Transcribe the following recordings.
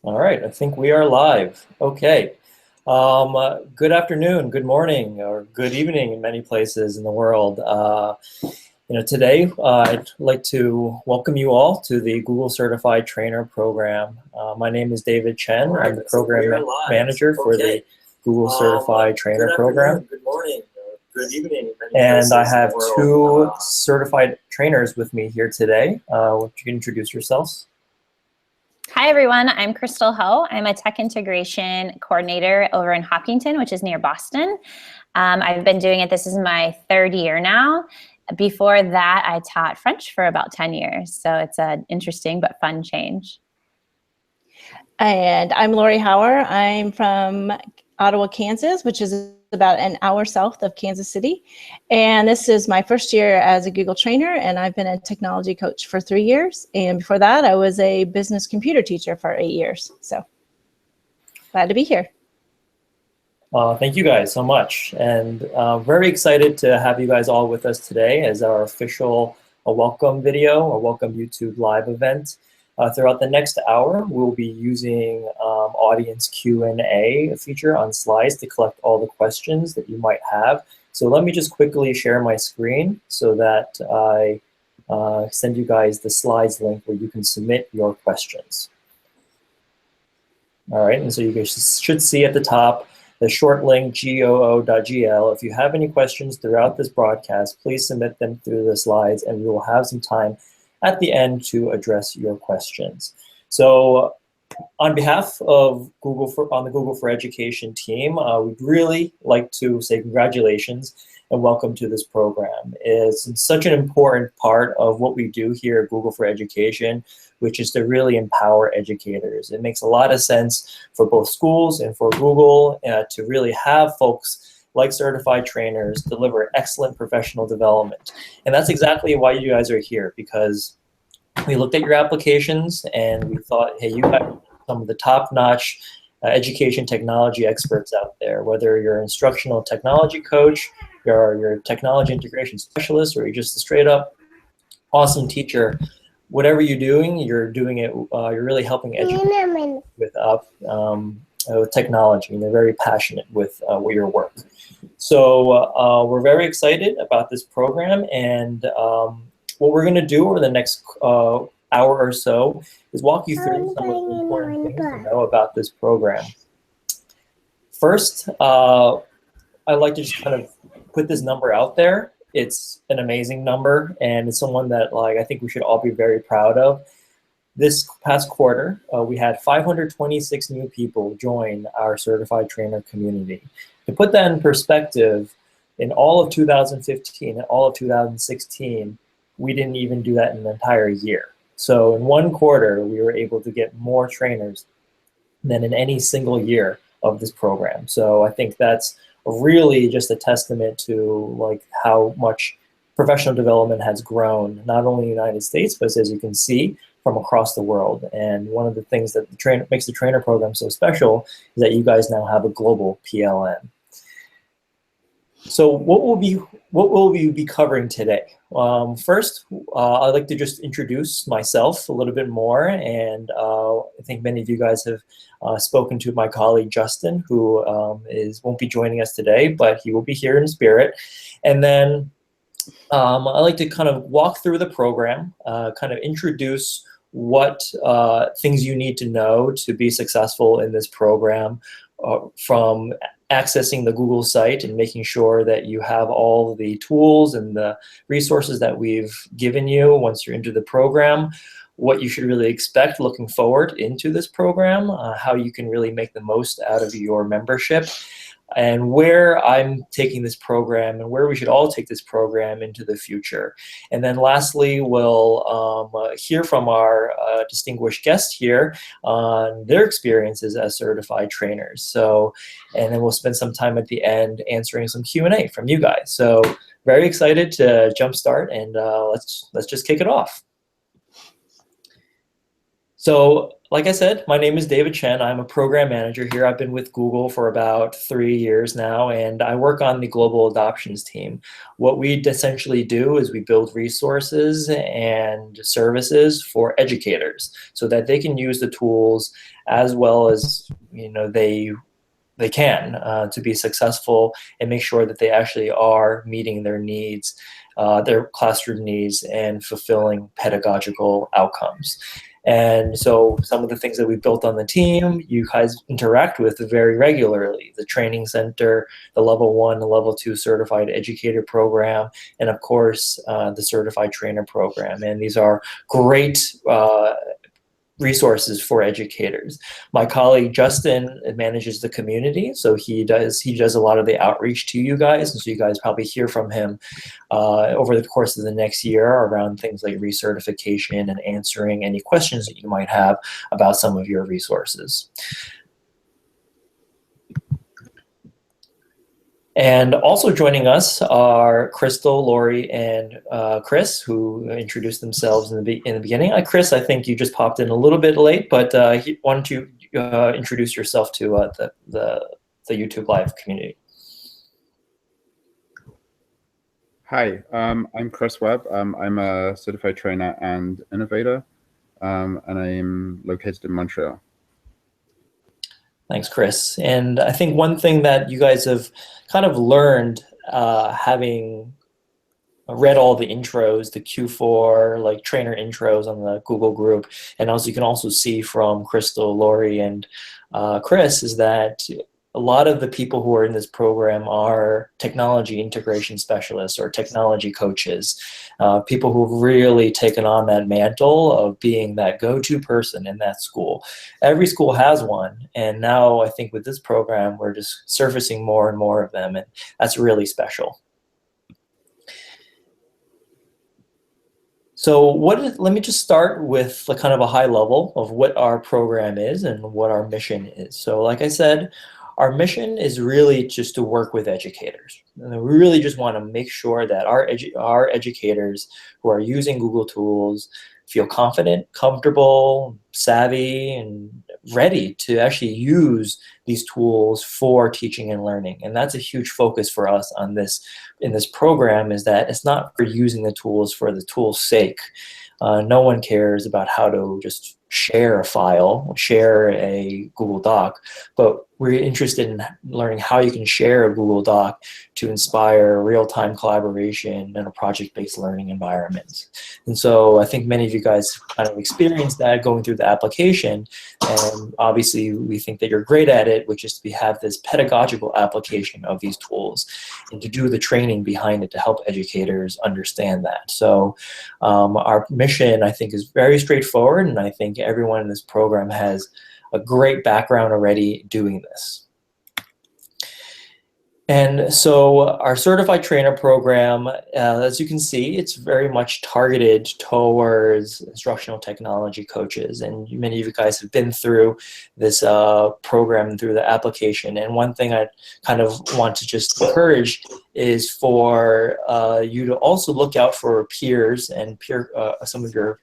All right, I think we are live. Okay. Good afternoon, good morning, or good evening in many places in the world. Today I'd like to welcome you all to the Google Certified Trainer Program. My name is David Chen. All right, I'm the program manager for the Okay. Google Certified Trainer Good Program. afternoon, good morning, good evening. in many And I places in have the world. two certified trainers with me here today. Would you introduce yourselves? Hi, everyone. I'm Crystal Ho. I'm a tech integration coordinator over in Hopkinton, which is near Boston. I've been doing it. This is my third year now. Before that, I taught French for about 10 years. So it's an interesting but fun change. And I'm Lori Hauer. I'm from Ottawa, Kansas, which is about an hour south of Kansas City. And this is my first year as a Google trainer, and I've been a technology coach for 3 years. And before that, I was a business computer teacher for 8 years. So glad to be here. Thank you guys so much. And very excited to have you guys all with us today as our official welcome video, a welcome YouTube live event. Throughout the next hour, we'll be using audience Q&A feature on slides to collect all the questions that you might have. So let me just quickly share my screen so that I send you guys the slides link where you can submit your questions. All right, and so you guys should see at the top the short link goo.gl. If you have any questions throughout this broadcast, please submit them through the slides and we will have some time at the end to address your questions. So on behalf of the Google for Education team, we'd really like to say congratulations and welcome to this program. It's such an important part of what we do here at Google for Education, which is to really empower educators. It makes a lot of sense for both schools and for Google to really have folks like certified trainers deliver excellent professional development. And that's exactly why you guys are here, because we looked at your applications and we thought, hey, you guys are some of the top-notch education technology experts out there, whether you're an instructional technology coach, you're a technology integration specialist, or you're just a straight up awesome teacher. Whatever you're doing it, you're really helping educate with technology, and they're very passionate with your work. So we're very excited about this program, and what we're going to do over the next hour or so is walk you through some of the important things to know about this program. First, I'd like to just kind of put this number out there. It's an amazing number, and it's someone that I think we should all be very proud of. This past quarter, we had 526 new people join our certified trainer community. To put that in perspective, in all of 2015 and all of 2016, we didn't even do that in an entire year. So in one quarter, we were able to get more trainers than in any single year of this program. So I think that's really just a testament to how much professional development has grown, not only in the United States, but as you can see, from across the world. And one of the things that makes the trainer program so special is that you guys now have a global PLN. So what will we be covering today? First, I'd like to just introduce myself a little bit more, and I think many of you guys have spoken to my colleague Justin, who won't be joining us today, but he will be here in spirit. And then I'd like to kind of walk through the program, kind of introduce what things you need to know to be successful in this program, from accessing the Google site and making sure that you have all the tools and the resources that we've given you once you're into the program, what you should really expect looking forward into this program, how you can really make the most out of your membership, and where I'm taking this program and where we should all take this program into the future. And then lastly, we'll hear from our distinguished guests here on their experiences as certified trainers. So, and then we'll spend some time at the end answering some Q&A from you guys. So very excited to jumpstart, and let's just kick it off. So like I said, my name is David Chen. I'm a program manager here. I've been with Google for about 3 years now, and I work on the global adoptions team. What we essentially do is we build resources and services for educators so that they can use the tools as well as they can to be successful and make sure that they actually are meeting their needs, their classroom needs, and fulfilling pedagogical outcomes. And so some of the things that we built on the team, you guys interact with very regularly. The training center, the level 1 and level 2 certified educator program, and of course, the certified trainer program. And these are great resources for educators. My colleague Justin manages the community, so he does a lot of the outreach to you guys, and so you guys probably hear from him over the course of the next year around things like recertification and answering any questions that you might have about some of your resources. And also joining us are Crystal, Lori, and Chris, who introduced themselves in the beginning. Chris, I think you just popped in a little bit late, but why don't you introduce yourself to the YouTube Live community? Hi, I'm Chris Webb. I'm a certified trainer and innovator, and I'm located in Montreal. Thanks, Chris. And I think one thing that you guys have kind of learned having read all the intros, the Q4 like trainer intros on the Google group, and also you can also see from Crystal, Lori, and Chris, is that a lot of the people who are in this program are technology integration specialists or technology coaches, people who've really taken on that mantle of being that go-to person in that school. Every school has one, and now I think with this program, we're just surfacing more and more of them, and that's really special. So let me just start with kind of a high level of what our program is and what our mission is. So like I said, our mission is really just to work with educators. And we really just want to make sure that our educators who are using Google tools feel confident, comfortable, savvy, and ready to actually use these tools for teaching and learning. And that's a huge focus for us on in this program, is that it's not for using the tools for the tool's sake. No one cares about how to just share a file, share a Google Doc, but we're interested in learning how you can share a Google Doc to inspire real-time collaboration in a project-based learning environment. And so I think many of you guys kind of experienced that going through the application, and obviously we think that you're great at it, which is to have this pedagogical application of these tools and to do the training behind it to help educators understand that. So our mission, I think, is very straightforward, and I think everyone in this program has a great background already doing this. And so our certified trainer program, as you can see, it's very much targeted towards instructional technology coaches. And many of you guys have been through this program through the application. And one thing I kind of want to just encourage is for you to also look out for peers and some of your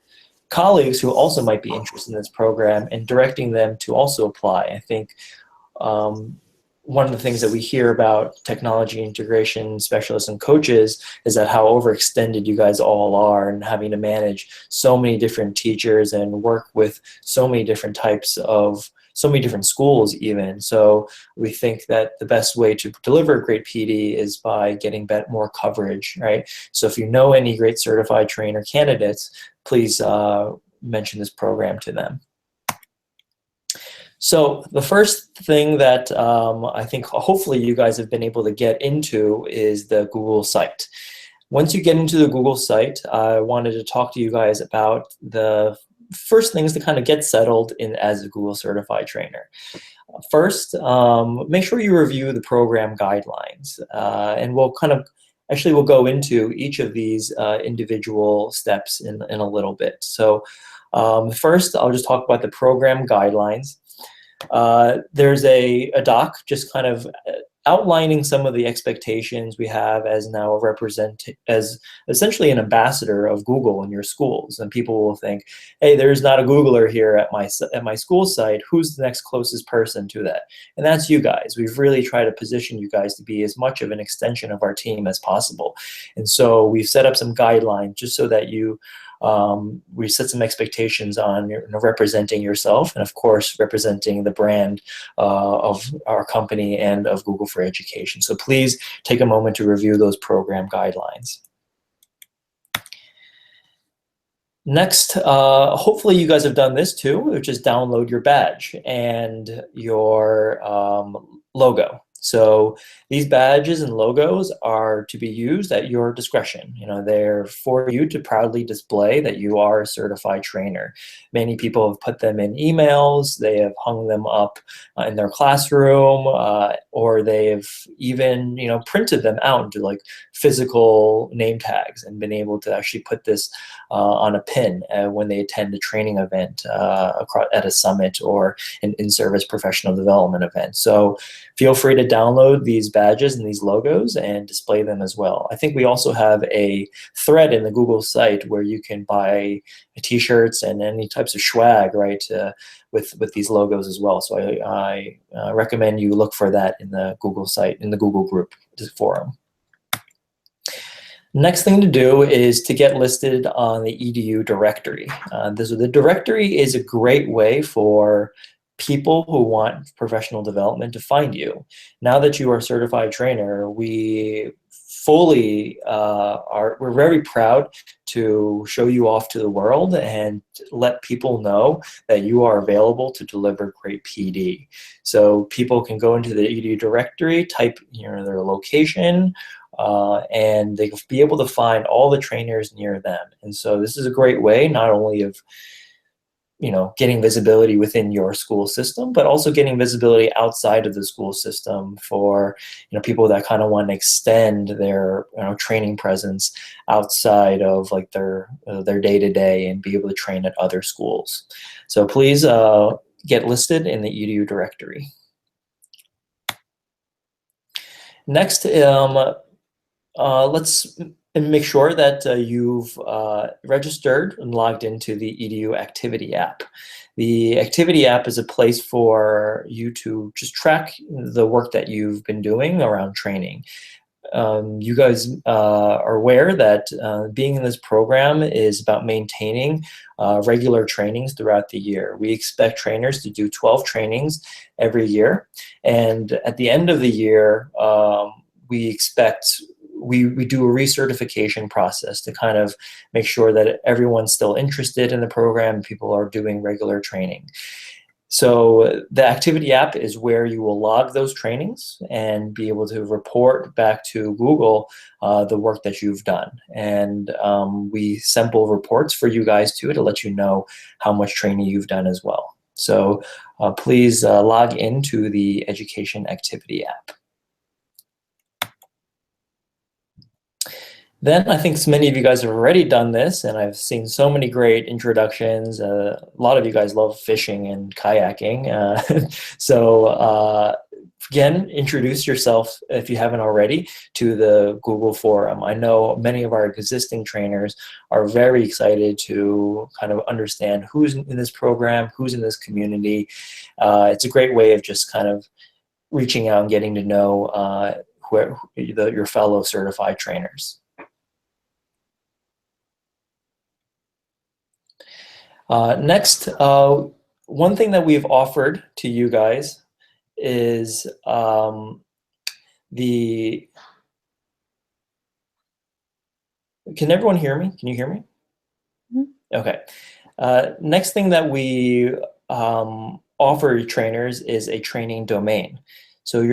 colleagues who also might be interested in this program and directing them to also apply. I think one of the things that we hear about technology integration specialists and coaches is that how overextended you guys all are and having to manage so many different teachers and work with so many different schools even. So we think that the best way to deliver a great PD is by getting more coverage, right? So if you know any great certified trainer candidates, please mention this program to them. So the first thing that I think hopefully you guys have been able to get into is the Google site. Once you get into the Google site, I wanted to talk to you guys about the first things to kind of get settled in as a Google certified trainer. First, make sure you review the program guidelines, and we'll go into each of these individual steps in a little bit. So first, I'll just talk about the program guidelines. There's a doc just kind of outlining some of the expectations we have as now as essentially an ambassador of Google in your schools. And people will think, hey, there's not a Googler here at my school site. Who's the next closest person to that? And that's you guys. We've really tried to position you guys to be as much of an extension of our team as possible. And so we've set up some guidelines just so that we set some expectations on representing yourself, and of course representing the brand of our company and of Google for Education. So please take a moment to review those program guidelines. Next, hopefully you guys have done this too, which is download your badge and your logo. So these badges and logos are to be used at your discretion. They're for you to proudly display that you are a certified trainer. Many people have put them in emails, they have hung them up in their classroom, or they've even printed them out into like physical name tags and been able to actually put this on a pin when they attend a training event at a summit or an in-service professional development event. So feel free to download these badges and these logos and display them as well. I think we also have a thread in the Google site where you can buy t-shirts and any types of swag, right, with these logos as well. So I recommend you look for that in the Google site, in the Google group forum. Next thing to do is to get listed on the EDU directory. The directory is a great way for people who want professional development to find you. Now that you are a certified trainer, we fully we're very proud to show you off to the world and let people know that you are available to deliver great PD. So people can go into the EDU directory, type their location, and they will be able to find all the trainers near them. And so this is a great way not only of getting visibility within your school system, but also getting visibility outside of the school system for people that kind of want to extend their training presence outside of like their day-to-day and be able to train at other schools. So please get listed in the EDU directory. Next, let's make sure that you've registered and logged into the EDU Activity app. The Activity app is a place for you to just track the work that you've been doing around training. You guys are aware that being in this program is about maintaining regular trainings throughout the year. We expect trainers to do 12 trainings every year, and at the end of the year, we do a recertification process to kind of make sure that everyone's still interested in the program, people are doing regular training. So the Activity app is where you will log those trainings and be able to report back to Google the work that you've done. And we sample reports for you guys too to let you know how much training you've done as well. So please log into the Education Activity app. Then I think many of you guys have already done this, and I've seen so many great introductions. A lot of you guys love fishing and kayaking. So again, introduce yourself, if you haven't already, to the Google forum. I know many of our existing trainers are very excited to kind of understand who's in this program, who's in this community. It's a great way of just kind of reaching out and getting to know your fellow certified trainers. Next, one thing that we've offered to you guys is can everyone hear me? Can you hear me? Mm-hmm. Okay. Next thing that we offer trainers is a training domain. So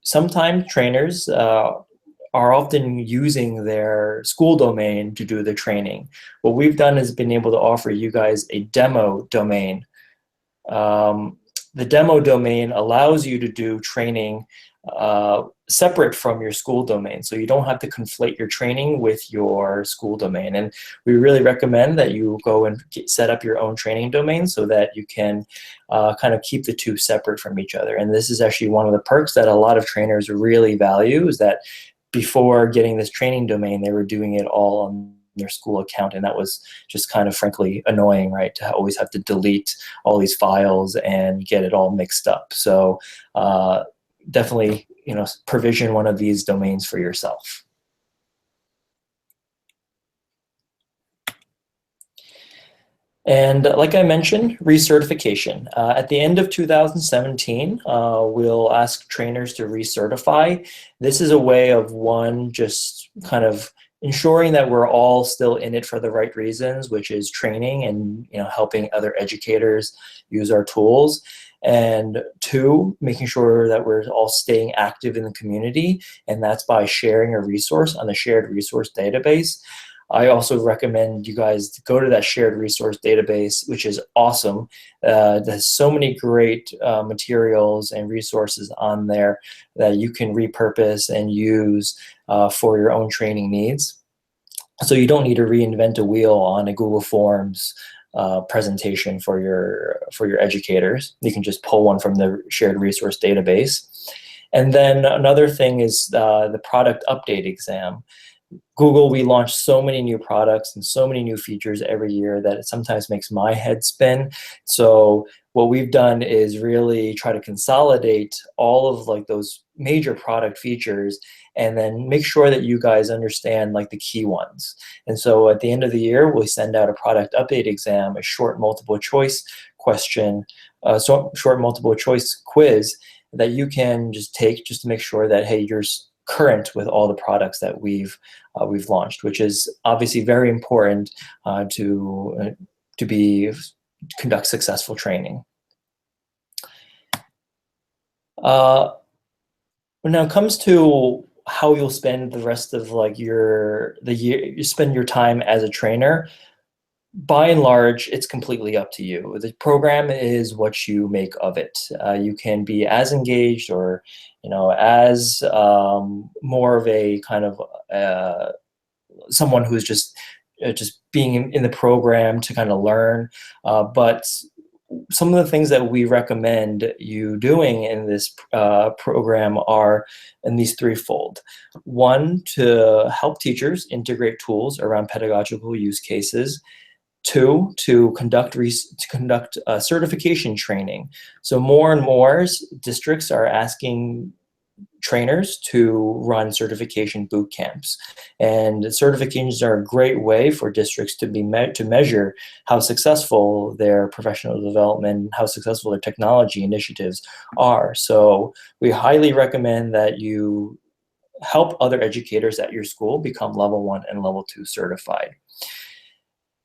sometimes trainers are often using their school domain to do the training. What we've done is been able to offer you guys a demo domain. The demo domain allows you to do training separate from your school domain. So you don't have to conflate your training with your school domain. And we really recommend that you go and set up your own training domain so that you can kind of keep the two separate from each other. And this is actually one of the perks that a lot of trainers really value, is that before getting this training domain, they were doing it all on their school account, and that was just kind of frankly annoying, right, to always have to delete all these files and get it all mixed up. So definitely, provision one of these domains for yourself. And like I mentioned, recertification. At the end of 2017, we'll ask trainers to recertify. This is a way of, one, just kind of ensuring that we're all still in it for the right reasons, which is training and helping other educators use our tools. And two, making sure that we're all staying active in the community, and that's by sharing a resource on the shared resource database. I also recommend you guys to go to that shared resource database, which is awesome. There's so many great materials and resources on there that you can repurpose and use for your own training needs. So you don't need to reinvent a wheel on a Google Forms presentation for your educators. You can just pull one from the shared resource database. And then another thing is the product update exam. Google, we launch so many new products and so many new features every year that it sometimes makes my head spin. So what we've done is really try to consolidate all of those major product features and then make sure that you guys understand the key ones. And so at the end of the year, we send out a product update exam, a short multiple choice question, short multiple choice quiz that you can just take just to make sure that, hey, you're current with all the products that we've launched, which is obviously very important to conduct successful training. When it comes to how you'll spend the rest of the year, you spend your time as a trainer, by and large, it's completely up to you. The program is what you make of it. You can be as engaged or, as more of a kind of someone who's just being in the program to kind of learn. But some of the things that we recommend you doing in this program are in these threefold. One, to help teachers integrate tools around pedagogical use cases. Two, to conduct certification training. So more and more districts are asking trainers to run certification boot camps, and certifications are a great way for districts to measure how successful their professional development, how successful their technology initiatives are. So we highly recommend that you help other educators at your school become level 1 and level 2 certified.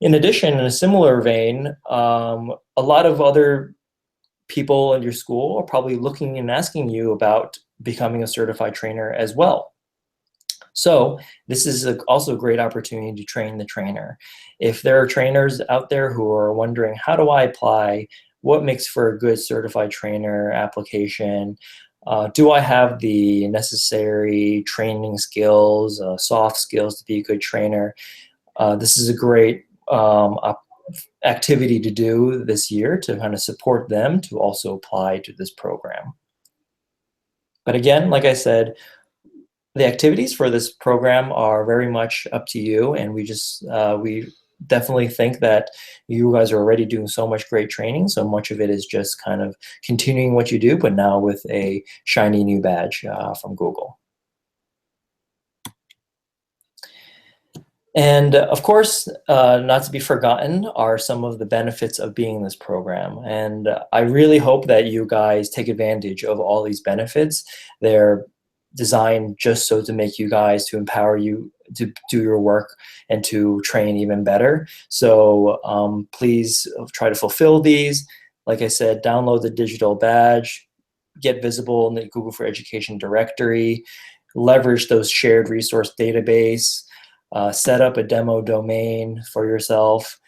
In addition, in a similar vein, a lot of other people in your school are probably looking and asking you about becoming a certified trainer as well. So this is also a great opportunity to train the trainer. If there are trainers out there who are wondering, how do I apply? What makes for a good certified trainer application? Do I have the necessary training skills, soft skills to be a good trainer? This is a great activity to do this year to kind of support them to also apply to this program. But again, like I said, the activities for this program are very much up to you, and we definitely think that you guys are already doing so much great training, so much of it is just kind of continuing what you do, but now with a shiny new badge from Google. And of course, not to be forgotten are some of the benefits of being in this program. And I really hope that you guys take advantage of all these benefits. They're designed just so to make you guys, to empower you to do your work and to train even better. So please try to fulfill these. Like I said, download the digital badge, get visible in the Google for Education directory, leverage those shared resource database, set up a demo domain for yourself,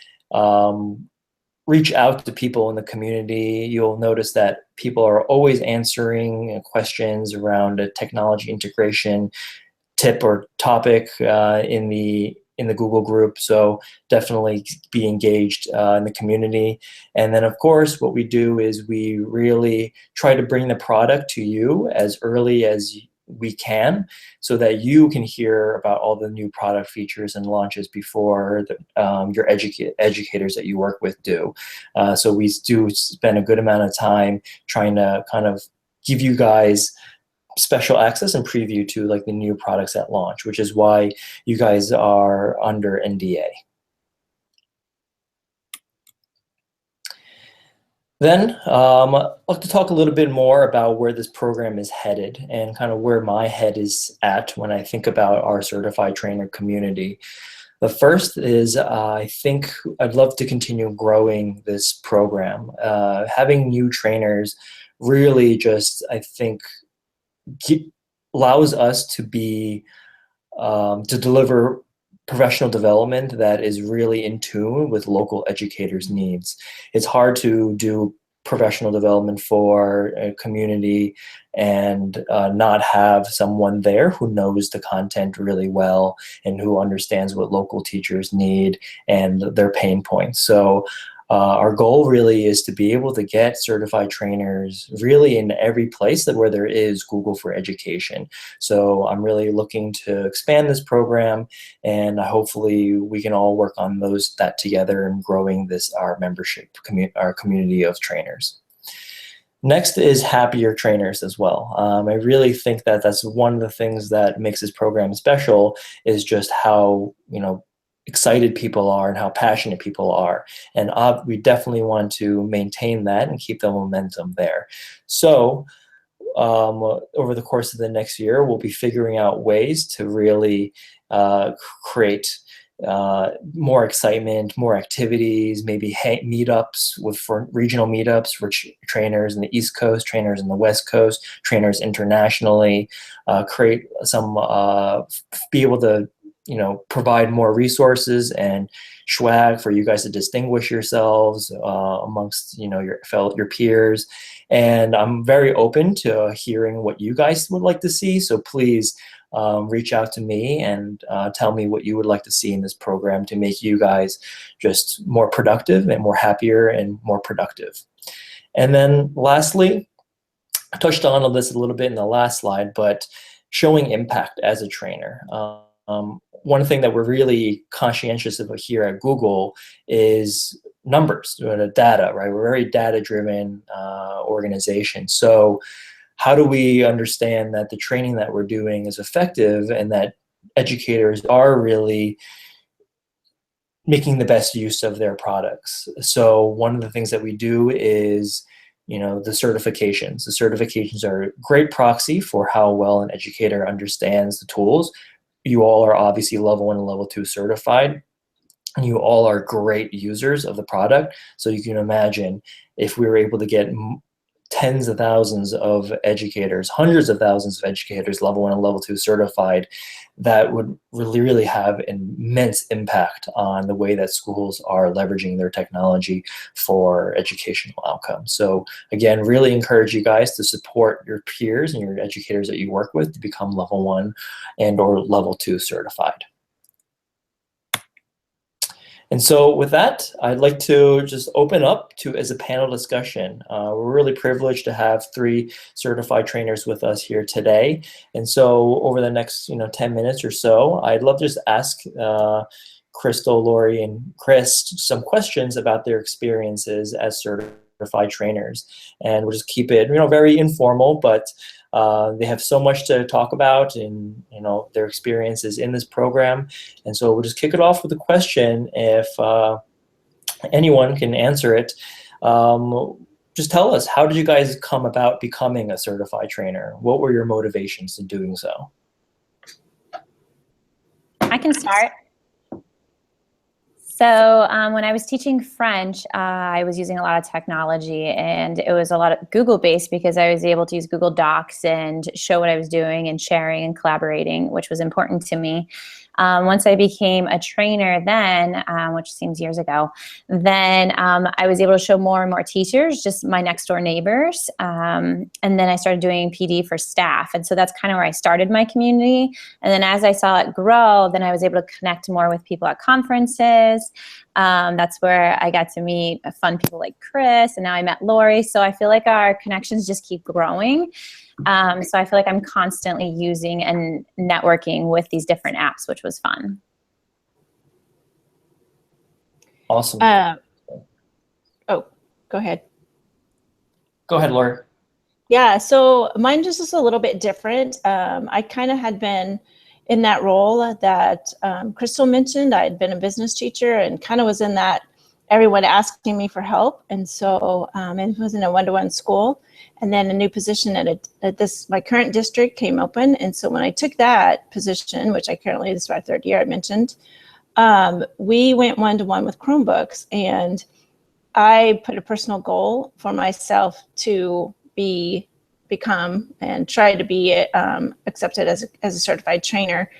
reach out to people in the community, you'll notice that people are always answering questions around a technology integration tip or topic in the Google group. So definitely be engaged in the community. And then of course, what we do is we really try to bring the product to you as early as we can, so that you can hear about all the new product features and launches before your educators that you work with do. So we do spend a good amount of time trying to kind of give you guys special access and preview to like the new products at launch, which is why you guys are under NDA. Then I'd like to talk a little bit more about where this program is headed and kind of where my head is at when I think about our certified trainer community. The first is I think I'd love to continue growing this program. Having new trainers really just, I think, allows us to be to deliver professional development that is really in tune with local educators' needs. It's hard to do professional development for a community and not have someone there who knows the content really well and who understands what local teachers need and their pain points. So our goal really is to be able to get certified trainers really in every place where there is Google for Education. So I'm really looking to expand this program, and hopefully we can all work on that together and growing our membership, our community of trainers. Next is happier trainers as well. I really think that that's one of the things that makes this program special, is just how, excited people are and how passionate people are. And we definitely want to maintain that and keep the momentum there. So over the course of the next year, we'll be figuring out ways to really create more excitement, more activities, maybe meetups for regional meetups for trainers in the East Coast, trainers in the West Coast, trainers internationally, create some, be able to provide more resources and swag for you guys to distinguish yourselves amongst your peers. And I'm very open to hearing what you guys would like to see. So please reach out to me and tell me what you would like to see in this program to make you guys just more productive and more happier and more productive. And then lastly, I touched on this a little bit in the last slide, but showing impact as a trainer. One thing that we're really conscientious of here at Google is numbers, data, right? We're a very data-driven organization. So how do we understand that the training that we're doing is effective and that educators are really making the best use of their products? So one of the things that we do is the certifications. The certifications are a great proxy for how well an educator understands the tools. You all are obviously level 1 and level 2 certified, and you all are great users of the product. So you can imagine if we were able to get tens of thousands of educators, hundreds of thousands of educators, level 1 and level 2 certified, that would really have an immense impact on the way that schools are leveraging their technology for educational outcomes. So again, really encourage you guys to support your peers and your educators that you work with to become level 1 and or level 2 certified. And so with that, I'd like to just open up as a panel discussion. We're really privileged to have 3 certified trainers with us here today. And so over the next 10 minutes or so, I'd love to just ask Crystal, Lori, and Chris some questions about their experiences as certified trainers. And we'll just keep it very informal, but they have so much to talk about in their experiences in this program. And so we'll just kick it off with a question. If anyone can answer it, just tell us, how did you guys come about becoming a certified trainer? What were your motivations in doing so? I can start. So when I was teaching French, I was using a lot of technology, and it was a lot of Google-based because I was able to use Google Docs and show what I was doing and sharing and collaborating, which was important to me. Once I became a trainer then, which seems years ago, then I was able to show more and more teachers, just my next door neighbors. And then I started doing PD for staff. And so that's kind of where I started my community. And then as I saw it grow, then I was able to connect more with people at conferences. That's where I got to meet fun people like Chris, and now I met Lori. So I feel like our connections just keep growing. So I feel like I'm constantly using and networking with these different apps, which was fun. Awesome. Oh, go ahead. Go ahead, Lori. Yeah, so mine just is a little bit different. I kind of had been in that role that Crystal mentioned. I had been a business teacher and kind of was in that everyone asking me for help. And so it was in a one-to-one school. And then a new position at my current district came open. And so when I took that position, which I currently, this is my third year I mentioned, we went one-to-one with Chromebooks. And I put a personal goal for myself to become and try to be accepted as a certified trainer.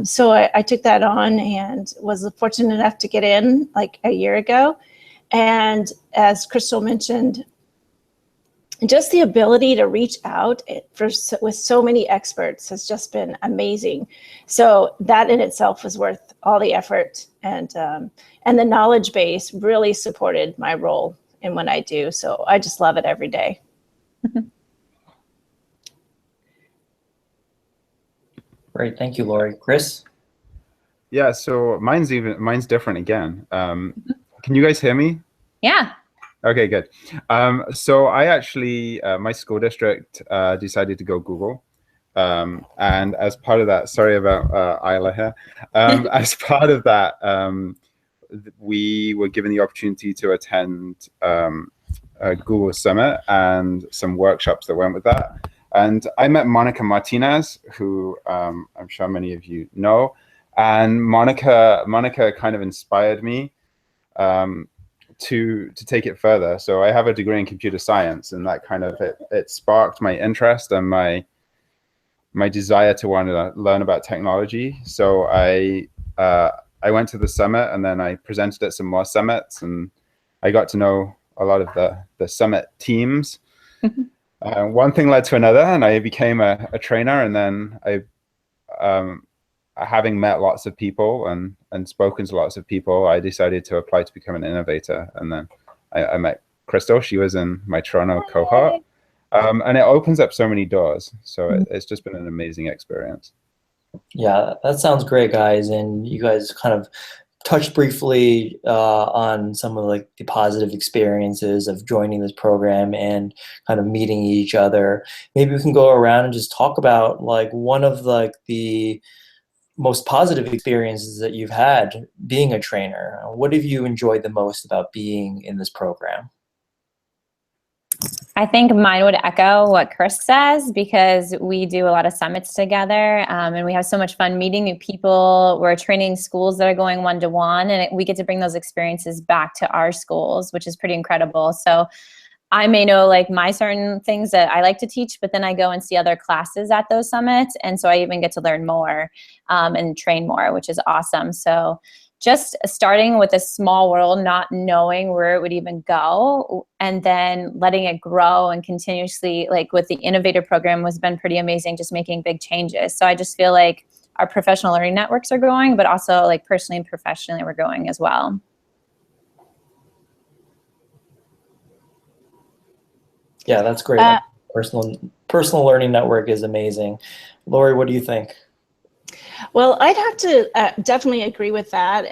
So I took that on and was fortunate enough to get in like a year ago. And as Crystal mentioned, just the ability to reach out with so many experts has just been amazing. So that in itself was worth all the effort, and the knowledge base really supported my role in what I do. So I just love it every day. Great, thank you, Lori. Chris? Yeah, so mine's different again. Can you guys hear me? Yeah. Okay, good. So I actually, my school district decided to go Google. And as part of that, sorry about Isla here. As part of that, we were given the opportunity to attend a Google Summit and some workshops that went with that. And I met Monica Martinez, who I'm sure many of you know. And Monica kind of inspired me to take it further. So I have a degree in computer science, and that kind of it sparked my interest and my desire to want to learn about technology. So I went to the summit, and then I presented at some more summits, and I got to know a lot of the summit teams. One thing led to another, and I became a trainer. And then having met lots of people and spoken to lots of people, I decided to apply to become an innovator. And then I met Crystal. She was in my Toronto cohort. And it opens up so many doors. So it's just been an amazing experience. Yeah, that sounds great, guys. And you guys kind of touched briefly on some of like the positive experiences of joining this program and kind of meeting each other. Maybe we can go around and just talk about like one of like the most positive experiences that you've had being a trainer. What have you enjoyed the most about being in this program? I think mine would echo what Chris says, because we do a lot of summits together, and we have so much fun meeting new people. We're training schools that are going one-to-one, and we get to bring those experiences back to our schools, which is pretty incredible. So I may know like my certain things that I like to teach, but then I go and see other classes at those summits. And so I even get to learn more and train more, which is awesome. So just starting with a small world, not knowing where it would even go, and then letting it grow and continuously, like with the Innovator program, has been pretty amazing, just making big changes. So I just feel like our professional learning networks are growing, but also like personally and professionally we're growing as well. Yeah, that's great. Personal learning network is amazing. Lori, what do you think? Well, I'd have to definitely agree with that.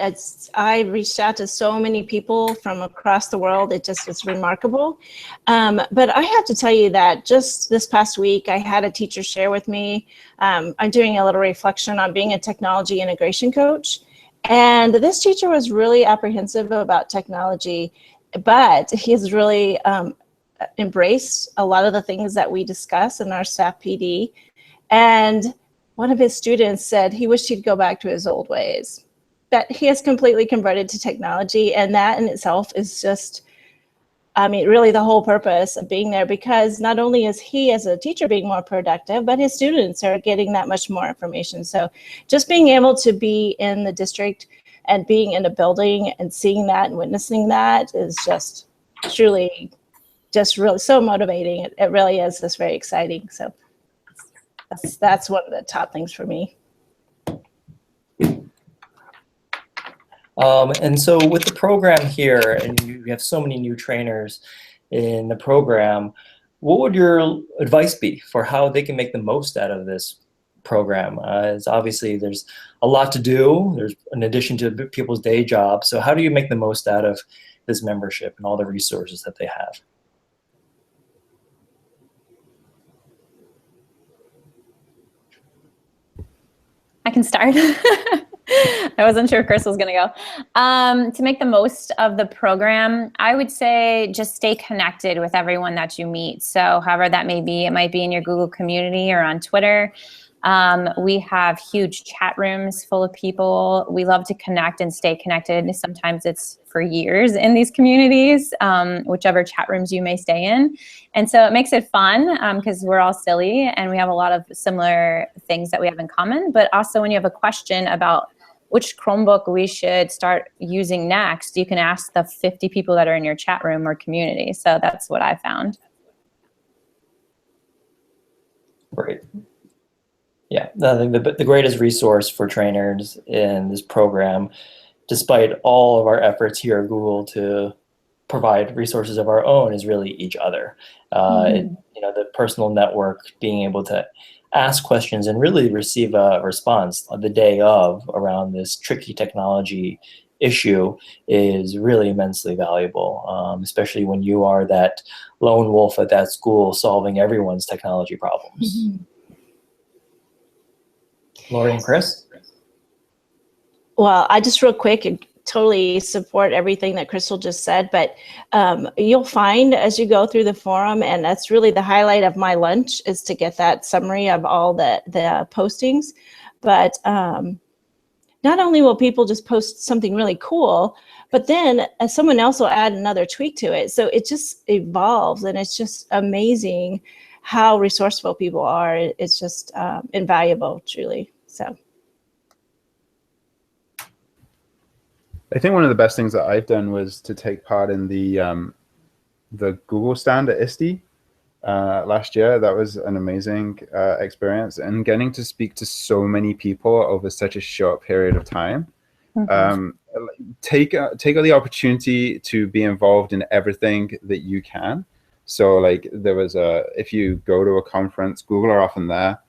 I reached out to so many people from across the world. It just is remarkable. But I have to tell you that just this past week, I had a teacher share with me. I'm doing a little reflection on being a technology integration coach. And this teacher was really apprehensive about technology, but he's really embraced a lot of the things that we discuss in our staff PD. And one of his students said he wished he'd go back to his old ways, that he has completely converted to technology. And that in itself is just I mean, really the whole purpose of being there, because not only is he as a teacher being more productive, but his students are getting that much more information. So just being able to be in the district and being in a building and seeing that and witnessing that is just truly just really so motivating. It really is just very exciting. So that's one of the top things for me. And so with the program here, and you have so many new trainers in the program, what would your advice be for how they can make the most out of this program? It's obviously there's a lot to do. There's in addition to people's day jobs. So how do you make the most out of this membership and all the resources that they have? I can start. I wasn't sure Chris was going to go. To make the most of the program, I would say just stay connected with everyone that you meet. So however that may be, it might be in your Google community or on Twitter. We have huge chat rooms full of people. We love to connect and stay connected. Sometimes it's for years in these communities, whichever chat rooms you may stay in. And so it makes it fun because we're all silly and we have a lot of similar things that we have in common. But also when you have a question about which Chromebook we should start using next, you can ask the 50 people that are in your chat room or community. So that's what I found. Great. Yeah, I think the greatest resource for trainers in this program, despite all of our efforts here at Google to provide resources of our own, is really each other. The personal network, being able to ask questions and really receive a response on the day of around this tricky technology issue is really immensely valuable, especially when you are that lone wolf at that school solving everyone's technology problems. Mm-hmm. Lori and Chris? Well, I just real quick totally support everything that Crystal just said, but you'll find as you go through the forum, and that's really the highlight of my lunch, is to get that summary of all the postings. But not only will people just post something really cool, but then someone else will add another tweak to it. So it just evolves, and it's just amazing how resourceful people are. It's just invaluable, truly. So I think one of the best things that I've done was to take part in the Google stand at ISTE last year. That was an amazing experience, and getting to speak to so many people over such a short period of time. Mm-hmm. Take the opportunity to be involved in everything that you can. So like there was if you go to a conference, Google are often there.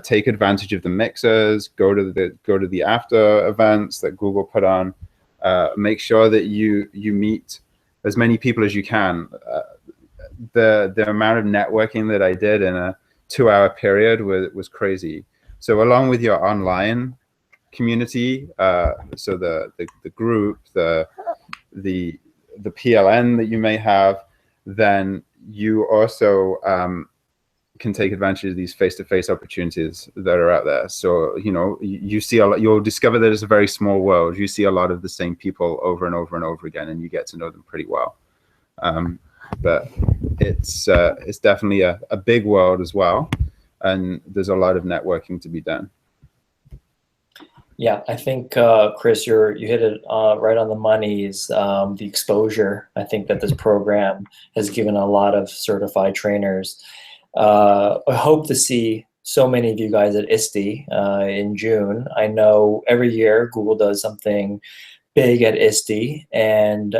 Take advantage of the mixers, go to the after events that Google put on. Make sure that you meet as many people as you can. The amount of networking that I did in a 2-hour period was crazy. So along with your online community, so the group, the PLN that you may have, then you also can take advantage of these face-to-face opportunities that are out there. So, you see you'll discover that it's a very small world. You see a lot of the same people over and over and over again, and you get to know them pretty well. But it's definitely a big world as well, and there's a lot of networking to be done. Yeah, I think, Chris, you hit it right on the money, is the exposure. I think that this program has given a lot of certified trainers. I hope to see so many of you guys at ISTE in June. I know every year Google does something big at ISTE, and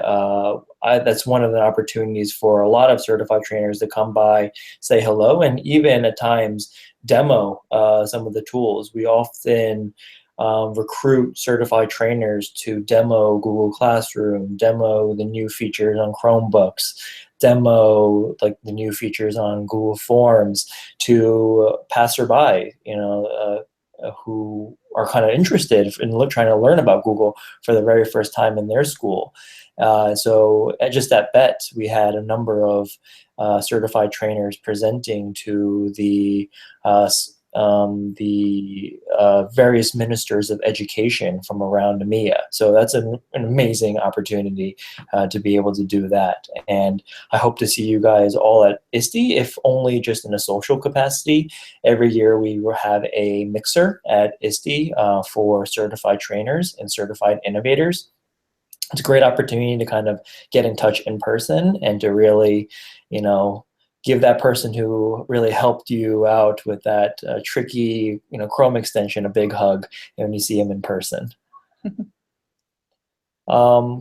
that's one of the opportunities for a lot of certified trainers to come by, say hello, and even at times demo some of the tools. We often recruit certified trainers to demo Google Classroom, demo the new features on Chromebooks, demo like the new features on Google Forms to passerby, who are kind of interested in trying to learn about Google for the very first time in their school. So just at BET, we had a number of certified trainers presenting to the the various ministers of education from around EMEA. So that's an amazing opportunity to be able to do that. And I hope to see you guys all at ISTE, if only just in a social capacity. Every year we will have a mixer at ISTE for certified trainers and certified innovators. It's a great opportunity to kind of get in touch in person and to really, give that person who really helped you out with that tricky, Chrome extension a big hug when you see him in person.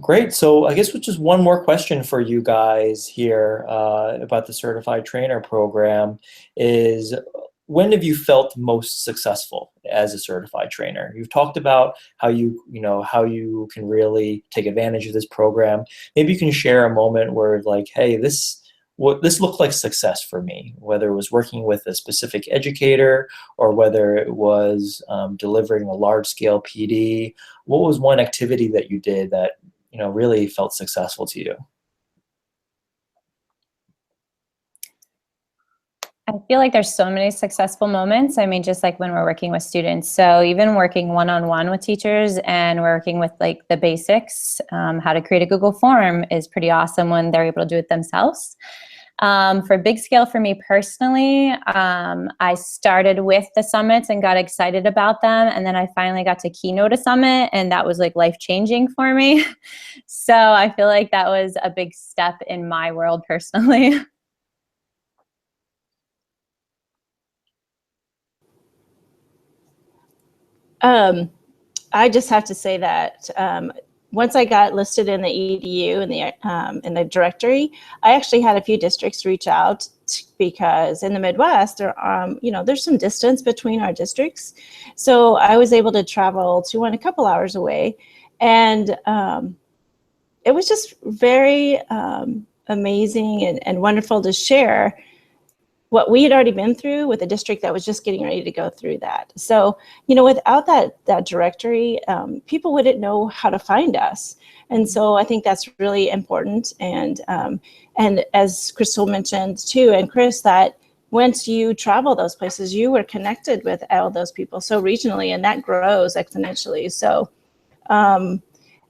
Great. So I guess with just one more question for you guys here about the Certified Trainer program is, when have you felt most successful as a certified trainer? You've talked about how how you can really take advantage of this program. Maybe you can share a moment where like, hey, this looked like success for me, whether it was working with a specific educator or whether it was delivering a large-scale PD. What was one activity that you did that really felt successful to you? I feel like there's so many successful moments. I mean, just like when we're working with students. So even working one-on-one with teachers and working with like the basics, how to create a Google form is pretty awesome when they're able to do it themselves. For big scale for me personally, I started with the summits and got excited about them. And then I finally got to keynote a summit, and that was like life-changing for me. So I feel like that was a big step in my world personally. I just have to say that once I got listed in the EDU in the directory, I actually had a few districts reach out because in the Midwest, there's some distance between our districts. So I was able to travel to one a couple hours away, and it was just very amazing and wonderful to share what we had already been through with a district that was just getting ready to go through that. So, without that directory, people wouldn't know how to find us. And so I think that's really important. And as Crystal mentioned too, and Chris, that once you travel those places, you were connected with all those people so regionally, and that grows exponentially. So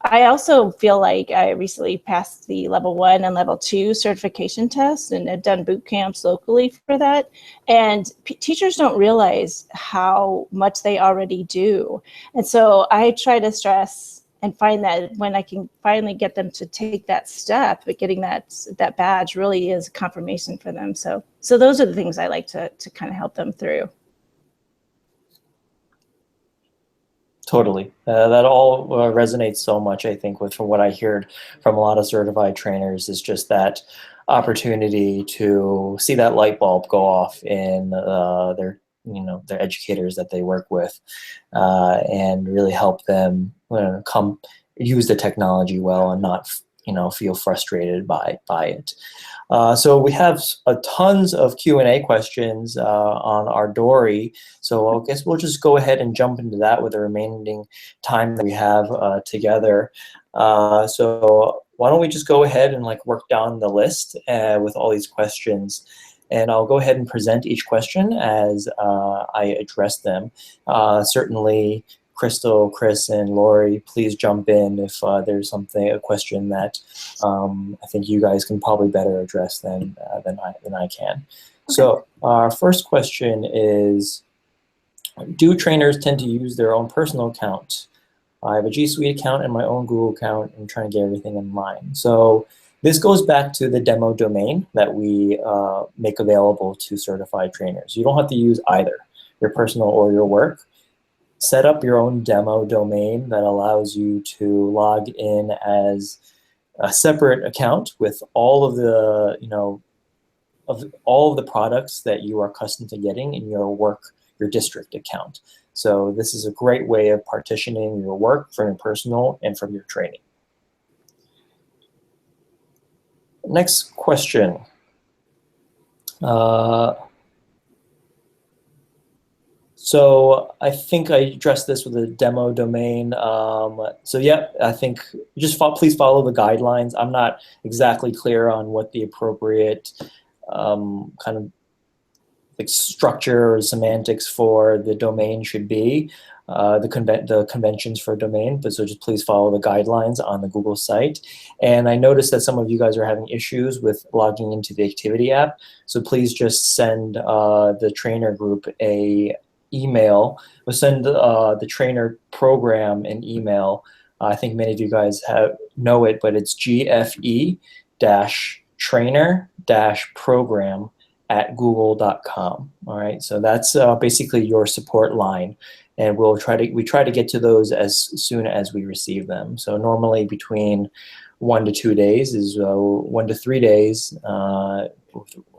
I also feel like I recently passed the level 1 and level 2 certification tests, and have done boot camps locally for that. And teachers don't realize how much they already do. And so I try to stress and find that when I can finally get them to take that step, but getting that badge really is confirmation for them. So those are the things I like to kind of help them through. Totally. That all resonates so much, I think, from what I heard from a lot of certified trainers, is just that opportunity to see that light bulb go off in their educators that they work with, and really help them use the technology well and not feel frustrated by it. So we have tons of Q&A questions on our Dory. So I guess we'll just go ahead and jump into that with the remaining time that we have together. So why don't we just go ahead and work down the list with all these questions. And I'll go ahead and present each question as I address them. Certainly, Crystal, Chris, and Lori, please jump in if there's a question that I think you guys can probably better address than I can. Okay. So our first question is, do trainers tend to use their own personal account? I have a G Suite account and my own Google account. I'm trying to get everything in line. So this goes back to the demo domain that we make available to certified trainers. You don't have to use either your personal or your work. Set up your own demo domain that allows you to log in as a separate account with all of the all of the products that you are accustomed to getting in your district account. So this is a great way of partitioning your work from your personal and from your training. Next question. So I think I addressed this with a demo domain. So yeah, I think just please follow the guidelines. I'm not exactly clear on what the appropriate kind of like structure or semantics for the domain should be, the conventions for a domain, but so just please follow the guidelines on the Google site. And I noticed that some of you guys are having issues with logging into the activity app, so please just send the trainer group a email. We'll send the trainer program an email. I think many of you guys know it, but it's gfe-trainer-program@google.com. All right, so that's basically your support line, and we try to get to those as soon as we receive them. So normally between 1 to 2 days is 1 to 3 days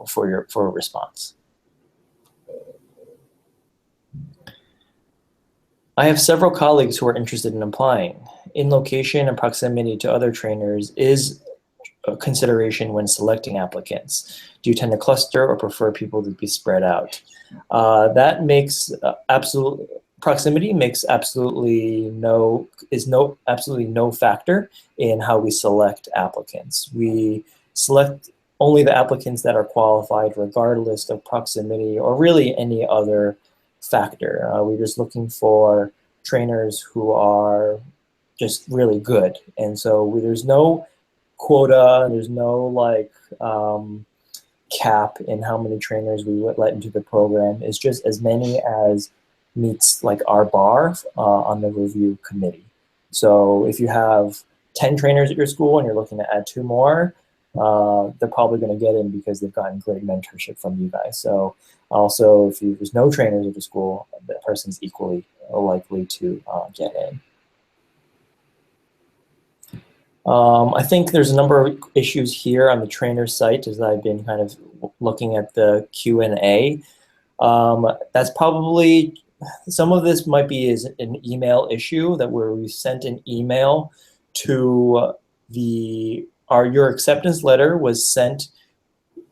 for a response. I have several colleagues who are interested in applying. In location and proximity to other trainers is a consideration when selecting applicants. Do you tend to cluster or prefer people to be spread out? That makes proximity makes absolutely no factor in how we select applicants. We select only the applicants that are qualified regardless of proximity or really any other factor. We're just looking for trainers who are just really good. And so there's no quota, there's no cap in how many trainers we would let into the program. It's just as many as meets like our bar on the review committee. So if you have 10 trainers at your school and you're looking to add 2 more, they're probably going to get in because they've gotten great mentorship from you guys. So also, if there's no trainers at the school, that person's equally likely to get in. I think there's a number of issues here on the trainer site as I've been kind of looking at the Q&A. That's probably, some of this might be is an email issue that where we sent an email to your acceptance letter was sent.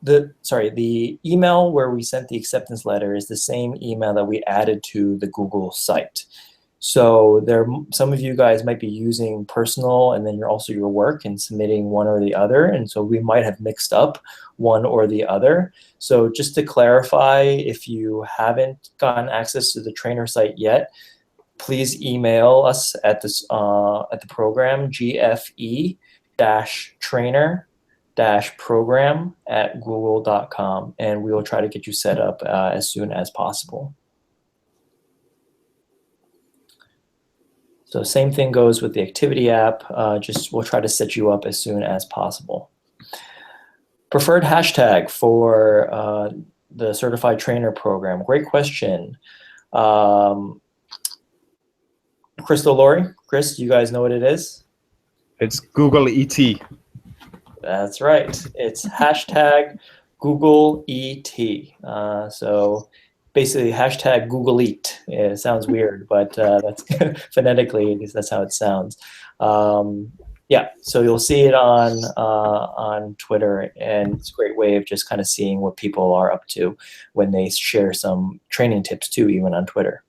The email where we sent the acceptance letter is the same email that we added to the Google site. So some of you guys might be using personal and then also your work and submitting one or the other. And so we might have mixed up one or the other. So just to clarify, if you haven't gotten access to the trainer site yet, please email us at the program, gfe-trainer-program@google.com, and we will try to get you set up as soon as possible. So same thing goes with the activity app. We'll try to set you up as soon as possible. Preferred hashtag for the certified trainer program. Great question. Crystal, Lori, Chris, you guys know what it is? It's Google ET. That's right. It's hashtag Google ET. So basically hashtag Google Eat. It sounds weird, but that's phonetically, that's how it sounds. Yeah, so you'll see it on Twitter, and it's a great way of just kind of seeing what people are up to when they share some training tips too, even on Twitter.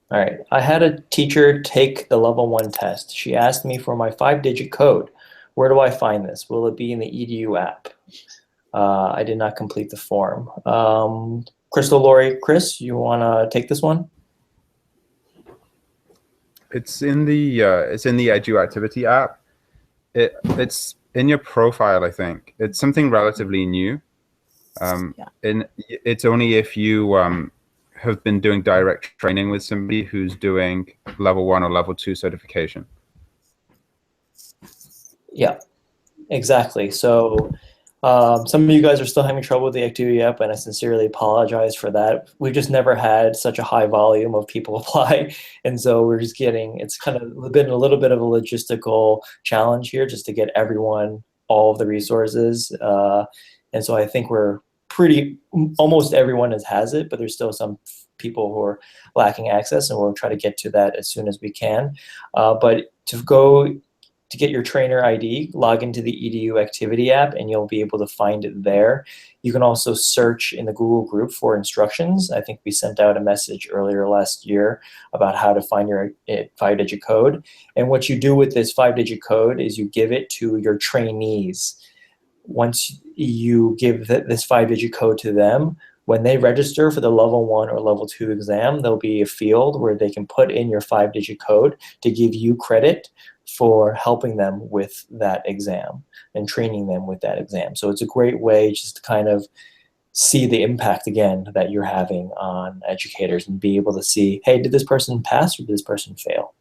All right, I had a teacher take the level 1 test. She asked me for my 5-digit code. Where do I find this? Will it be in the EDU app? I did not complete the form. Crystal, Lori, Chris, you want to take this one? It's in the Edu Activity app. It's in your profile, I think. It's something relatively new. And it's only if you have been doing direct training with somebody who's doing level 1 or level 2 certification. Yeah, exactly. So some of you guys are still having trouble with the activity app, and I sincerely apologize for that. We've just never had such a high volume of people apply, and so we're just it's kind of been a little bit of a logistical challenge here just to get everyone all of the resources. And so I think almost everyone has it, but there's still some people who are lacking access, and we'll try to get to that as soon as we can. But to go to get your trainer ID, log into the EDU activity app, and you'll be able to find it there. You can also search in the Google group for instructions. I think we sent out a message earlier last year about how to find your 5-digit code. And what you do with this 5-digit code is you give it to your trainees. Once you give this 5-digit code to them, when they register for the level 1 or level 2 exam, there'll be a field where they can put in your 5-digit code to give you credit for helping them with that exam and training them with that exam. So it's a great way just to kind of see the impact again that you're having on educators and be able to see, hey, did this person pass or did this person fail?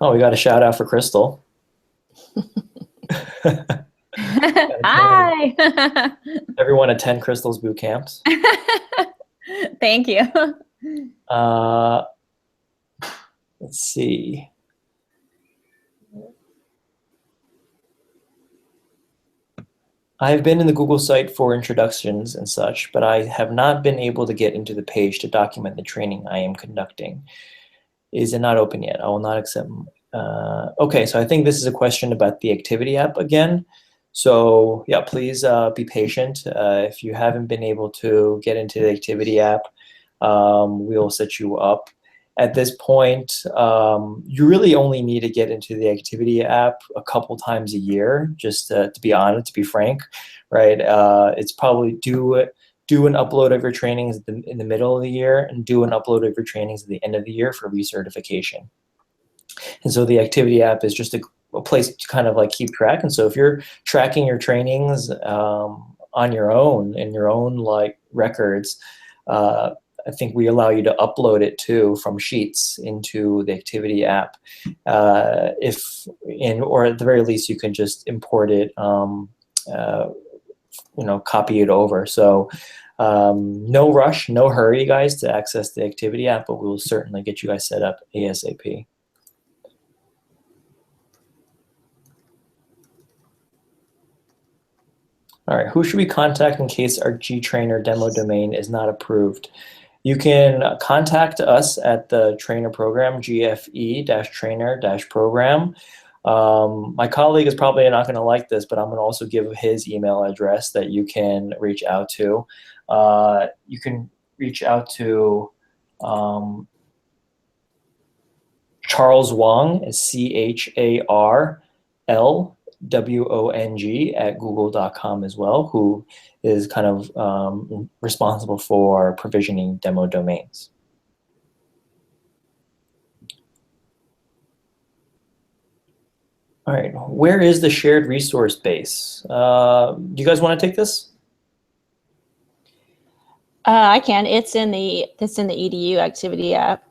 Oh, we got a shout out for Crystal. Hi. Everyone attend Crystal's boot camps. Thank you. Let's see. I have been in the Google site for introductions and such, but I have not been able to get into the page to document the training I am conducting. Is it not open yet? I will not accept. Okay, so I think this is a question about the activity app again. So yeah, please be patient. If you haven't been able to get into the activity app, we'll set you up. At this point, you really only need to get into the activity app a couple times a year, just to be honest, to be frank, right? It's probably do an upload of your trainings in the middle of the year and do an upload of your trainings at the end of the year for recertification. And so the activity app is just a place to kind of like keep track. And so if you're tracking your trainings on your own, in your own like records, I think we allow you to upload it too from Sheets into the activity app. Or at the very least, you can just import it, copy it over. So no rush, no hurry, guys, to access the activity app, but we will certainly get you guys set up ASAP. All right, who should we contact in case our gtrainer demo domain is not approved? You can contact us at the trainer program, GFE-trainer-program. My colleague is probably not going to like this, but I'm going to also give his email address that you can reach out to. You can reach out to Charles Wong, CharlWong at google.com as well, who is kind of responsible for provisioning demo domains. All right, where is the shared resource base? Do you guys want to take this? I can. It's in the EDU activity app.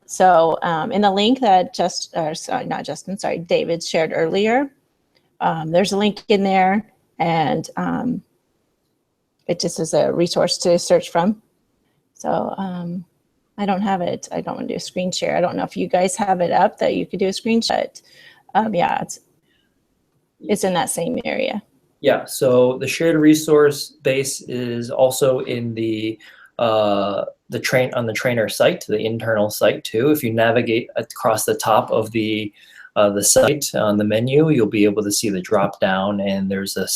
So in the link that David shared earlier, there's a link in there, and it just is a resource to search from. So I don't have it. I don't want to do a screen share. I don't know if you guys have it up that you could do a screenshot. Yeah, it's in that same area. Yeah, so the shared resource base is also in on the trainer site, the internal site too. If you navigate across the top of the site on the menu, you'll be able to see the drop down, and there's a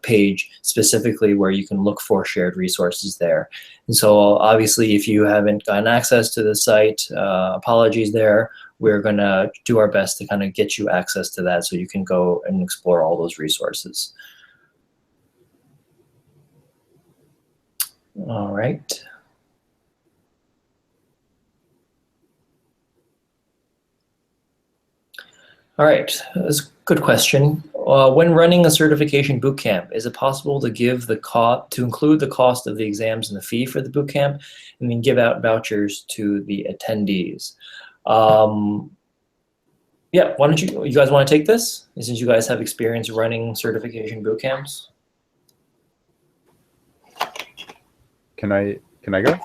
page specifically where you can look for shared resources there. And so obviously if you haven't gotten access to the site, apologies there. We're gonna do our best to kind of get you access to that so you can go and explore all those resources. All right. All right, that's a good question. When running a certification bootcamp, is it possible to include the cost of the exams and the fee for the bootcamp, and then give out vouchers to the attendees? Yeah, why don't you guys want to take this, since you guys have experience running certification bootcamps? Can I go?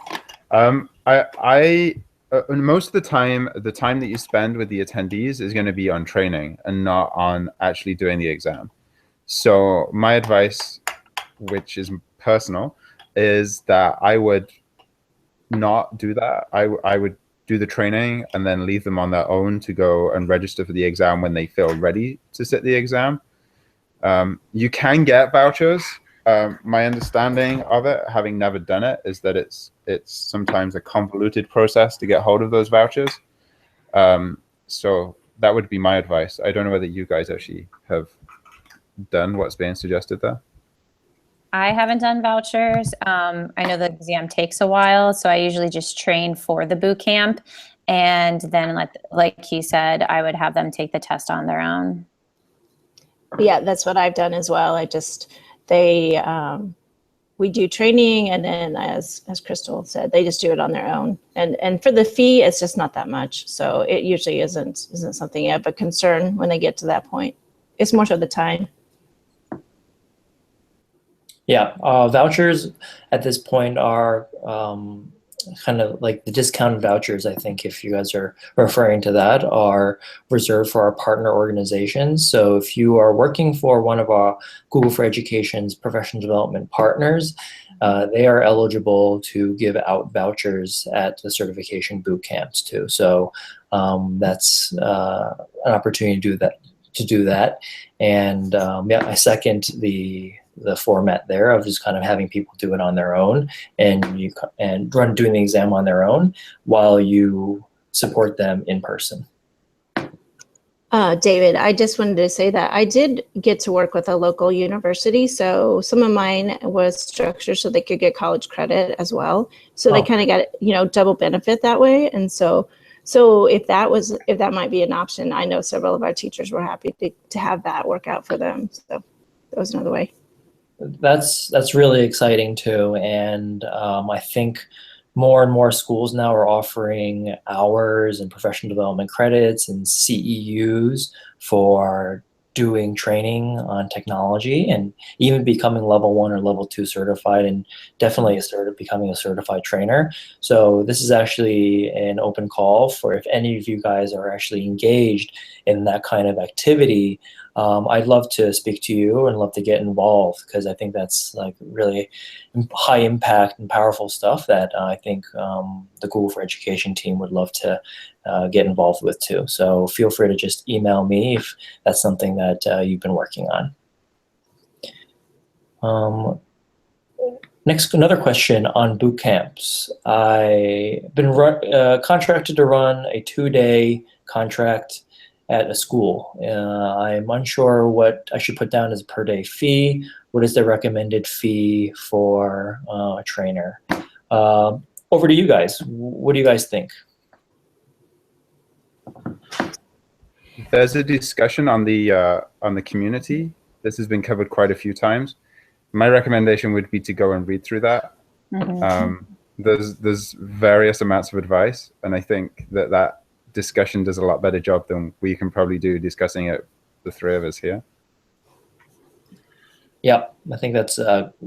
Most of the time that you spend with the attendees is going to be on training and not on actually doing the exam. So my advice, which is personal, is that I would not do that. I would do the training and then leave them on their own to go and register for the exam when they feel ready to sit the exam. You can get vouchers. My understanding of it, having never done it, is that it's sometimes a convoluted process to get hold of those vouchers. So that would be my advice. I don't know whether you guys actually have done what's being suggested there. I haven't done vouchers. I know the exam takes a while, so I usually just train for the boot camp, and then like he said, I would have them take the test on their own. Yeah, that's what I've done as well. We do training, and then as Crystal said, they just do it on their own. And for the fee, it's just not that much. So it usually isn't something of a concern when they get to that point. It's more so the time. Yeah, vouchers at this point are kind of like the discounted vouchers, I think, if you guys are referring to that, are reserved for our partner organizations. So if you are working for one of our Google for Education's professional development partners, they are eligible to give out vouchers at the certification boot camps too. So that's an opportunity to do that. And yeah, I second the format there of just kind of having people do it on their own and doing the exam on their own while you support them in person. David, I just wanted to say that I did get to work with a local university. So some of mine was structured so they could get college credit as well. So they kind of got, double benefit that way. And so if that might be an option, I know several of our teachers were happy to have that work out for them. So that was another way. That's really exciting too, and I think more and more schools now are offering hours and professional development credits and CEUs for doing training on technology and even becoming level 1 or level 2 certified, and definitely becoming a certified trainer. So this is actually an open call for if any of you guys are actually engaged in that kind of activity. I'd love to speak to you and love to get involved, because I think that's like really high impact and powerful stuff that I think the Google for Education team would love to get involved with too. So feel free to just email me if that's something that you've been working on. Next, another question on boot camps. I've been contracted to run a 2-day contract at a school. I'm unsure what I should put down as a per day fee. What is the recommended fee for a trainer? Over to you guys. What do you guys think? There's a discussion on the community. This has been covered quite a few times. My recommendation would be to go and read through that. Mm-hmm. There's various amounts of advice, and I think that discussion does a lot better job than we can probably do discussing it, the three of us here. Yeah, I think that's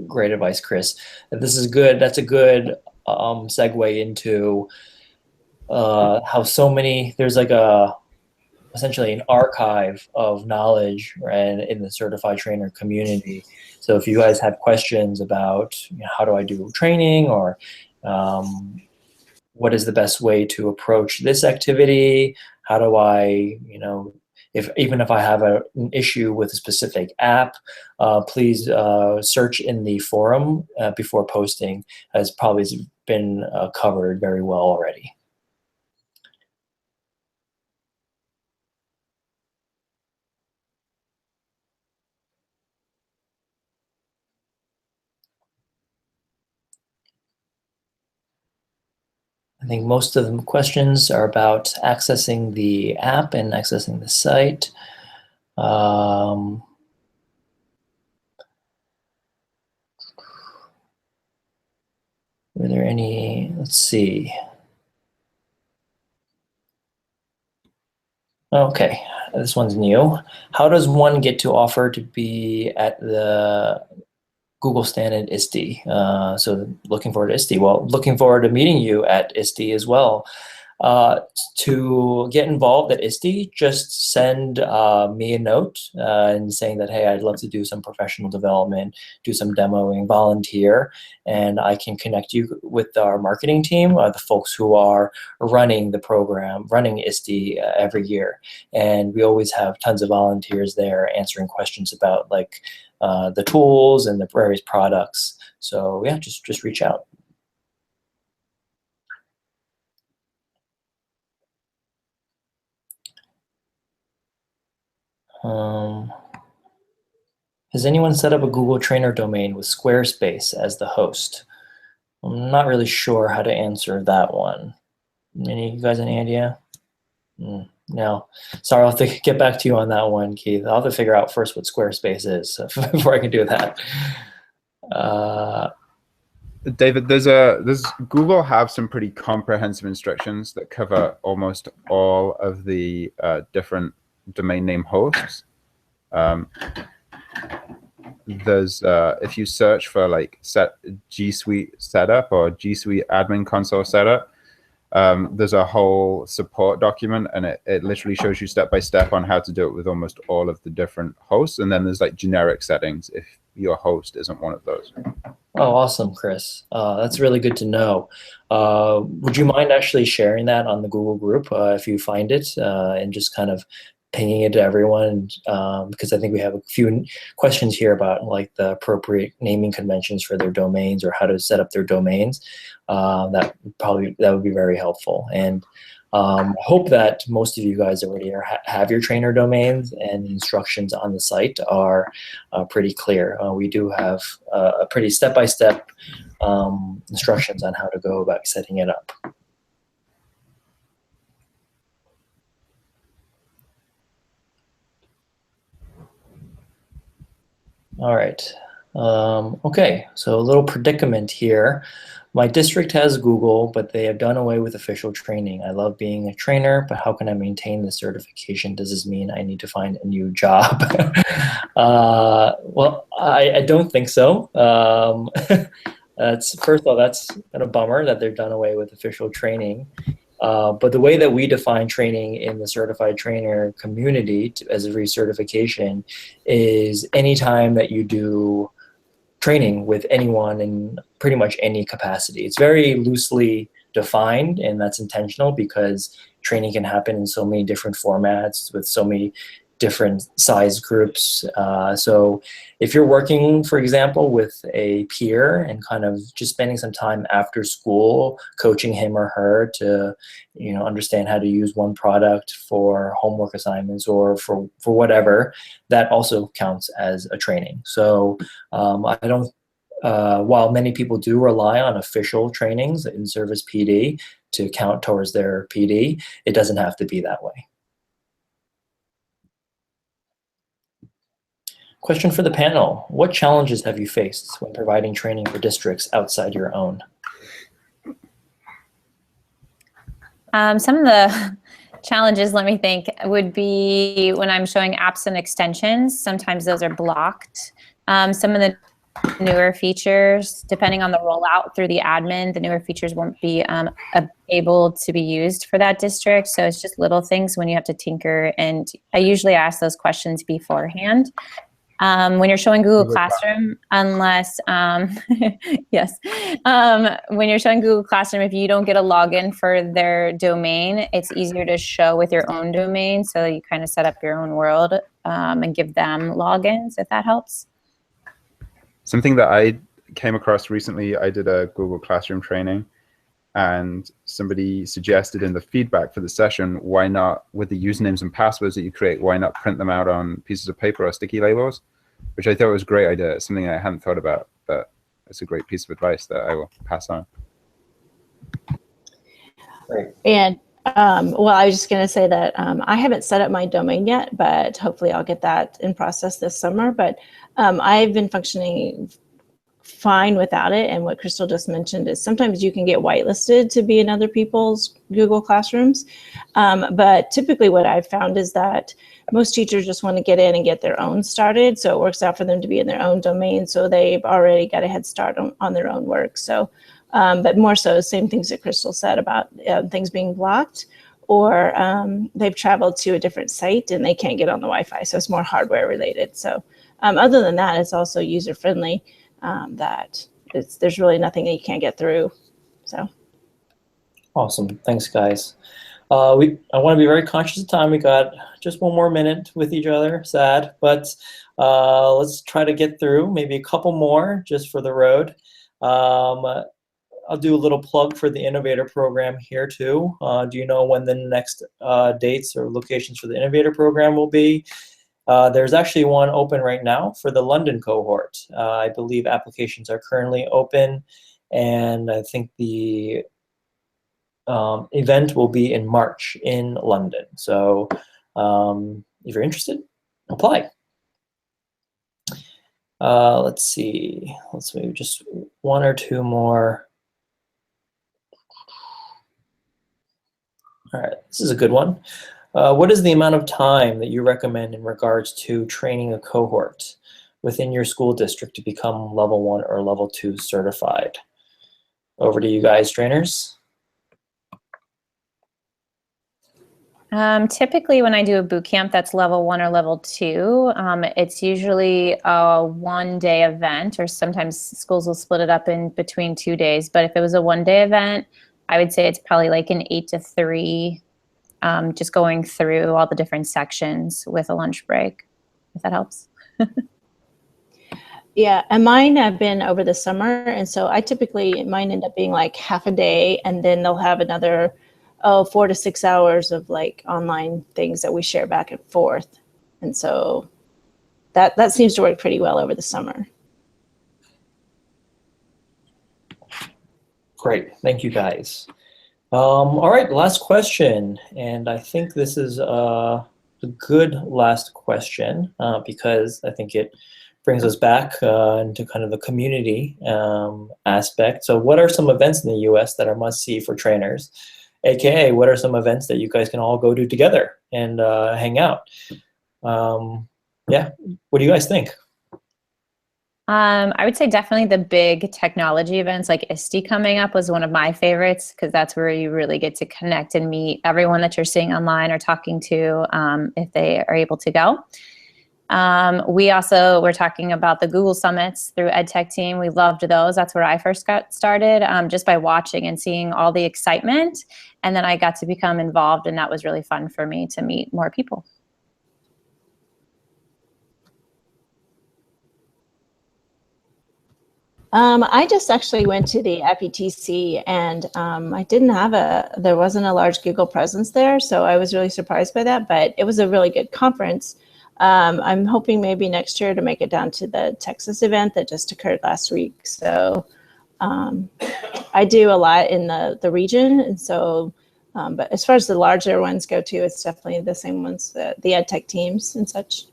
great advice, Chris. This is good. That's a good segue into how there's like essentially an archive of knowledge and in the certified trainer community. So if you guys have questions about how do I do training, or what is the best way to approach this activity? How do I, even if I have an issue with a specific app, please search in the forum before posting, as probably been covered very well already. I think most of the questions are about accessing the app and accessing the site. Were there any, let's see. Okay, this one's new. How does one get to offer to be at the Google stand at ISTE? So looking forward to ISTE. Well, looking forward to meeting you at ISTE as well. To get involved at ISTE, just send me a note and saying that, hey, I'd love to do some professional development, do some demoing, volunteer, and I can connect you with our marketing team, the folks who are running the program, running ISTE every year. And we always have tons of volunteers there answering questions about like the tools and the various products. So yeah, just reach out. Has anyone set up a Google Trainer domain with Squarespace as the host? I'm not really sure how to answer that one. You guys any idea? No. Sorry, I'll have to get back to you on that one, Keith. I'll have to figure out first what Squarespace is before I can do that. David, does Google have some pretty comprehensive instructions that cover almost all of the different domain name hosts? There's if you search for like G Suite setup or G Suite admin console setup, there's a whole support document, and it literally shows you step by step on how to do it with almost all of the different hosts. And then there's like generic settings if your host isn't one of those. Oh, awesome, Chris. That's really good to know. Would you mind actually sharing that on the Google group if you find it, and just kind of pinging it to everyone, because I think we have a few questions here about like the appropriate naming conventions for their domains or how to set up their domains. That would be very helpful. And I hope that most of you guys already have your trainer domains, and the instructions on the site are pretty clear. We do have a pretty step-by-step instructions on how to go about setting it up. All right. Okay, so a little predicament here. My district has Google, but they have done away with official training. I love being a trainer, but how can I maintain the certification? Does this mean I need to find a new job? Well, I don't think so. First of all, that's kind of bummer that they've done away with official training. But the way that we define training in the certified trainer community as a recertification is anytime that you do training with anyone in pretty much any capacity. It's very loosely defined, and that's intentional because training can happen in so many different formats with so many different size groups. So if you're working, for example, with a peer and kind of just spending some time after school coaching him or her to, understand how to use one product for homework assignments or for whatever, that also counts as a training. So I don't, while many people do rely on official trainings in service PD to count towards their PD, it doesn't have to be that way. Question for the panel. What challenges have you faced when providing training for districts outside your own? Some of the challenges, let me think, would be when I'm showing apps and extensions. Sometimes those are blocked. Some of the newer features, depending on the rollout through the admin, the newer features won't be able to be used for that district. So it's just little things when you have to tinker. And I usually ask those questions beforehand. When you're showing Google Classroom, unless, yes, when you're showing Google Classroom, if you don't get a login for their domain, it's easier to show with your own domain. So you kind of set up your own world and give them logins, if that helps. Something that I came across recently, I did a Google Classroom training, and somebody suggested in the feedback for the session, why not, with the usernames and passwords that you create, why not print them out on pieces of paper or sticky labels, which I thought was a great idea. It's something I hadn't thought about, but it's a great piece of advice that I will pass on. Great. And well, I was just going to say that I haven't set up my domain yet, but hopefully I'll get that in process this summer. But I've been functioning fine without it. And what Crystal just mentioned is sometimes you can get whitelisted to be in other people's Google Classrooms. But typically what I've found is that most teachers just want to get in and get their own started. So it works out for them to be in their own domain. So they've already got a head start on their own work. So But more so, same things that Crystal said about things being blocked, or they've traveled to a different site and they can't get on the Wi-Fi. So it's more hardware related. So other than that, it's also user friendly, that there's really nothing that you can't get through. So. Awesome. Thanks, guys. I want to be very conscious of time. We got just one more minute with each other, sad, but let's try to get through maybe a couple more just for the road. I'll do a little plug for the Innovator program here too. Do you know when the next dates or locations for the Innovator program will be? There's actually one open right now for the London cohort. I believe applications are currently open, and I think the event will be in March in London. So if you're interested, apply. Let's see. Let's maybe just one or two more. All right, this is a good one. What is the amount of time that you recommend in regards to training a cohort within your school district to become level 1 or level 2 certified? Over to you guys, trainers. Typically when I do a boot camp that's level 1 or level 2, it's usually a one-day event, or sometimes schools will split it up in between 2 days. But if it was a one-day event, I would say it's probably like an 8 to 3, just going through all the different sections with a lunch break, if that helps. Yeah, and mine have been over the summer, and so mine end up being like half a day, and then they'll have another 4 to 6 hours of like online things that we share back and forth. And so that seems to work pretty well over the summer. Great, thank you guys. All right, last question, and I think this is a good last question because I think it brings us back into kind of the community aspect. So what are some events in the US that are must-see for trainers? AKA, what are some events that you guys can all go to together and hang out? Yeah, what do you guys think? I would say definitely the big technology events like ISTE coming up was one of my favorites, because that's where you really get to connect and meet everyone that you're seeing online or talking to if they are able to go. We also were talking about the Google Summits through EdTech team. We loved those. That's where I first got started, just by watching and seeing all the excitement. And then I got to become involved, and that was really fun for me to meet more people. I just actually went to the FETC, and there wasn't a large Google presence there, so I was really surprised by that, but it was a really good conference. I'm hoping maybe next year to make it down to the Texas event that just occurred last week. So I do a lot in the region, and so, but as far as the larger ones go to, it's definitely the same ones, the EdTech teams and such.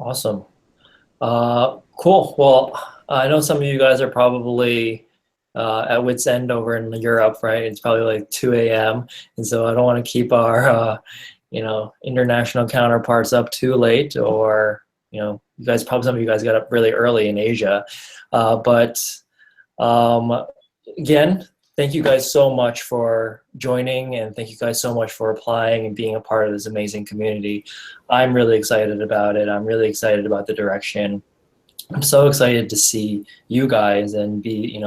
Awesome. Cool. Well, I know some of you guys are probably at wit's end over in Europe, right? It's probably like 2 a.m. And so I don't want to keep our, international counterparts up too late, or, some of you guys got up really early in Asia. But again, thank you guys so much for joining, and thank you guys so much for applying and being a part of this amazing community. I'm really excited about it. I'm really excited about the direction. I'm so excited to see you guys and be,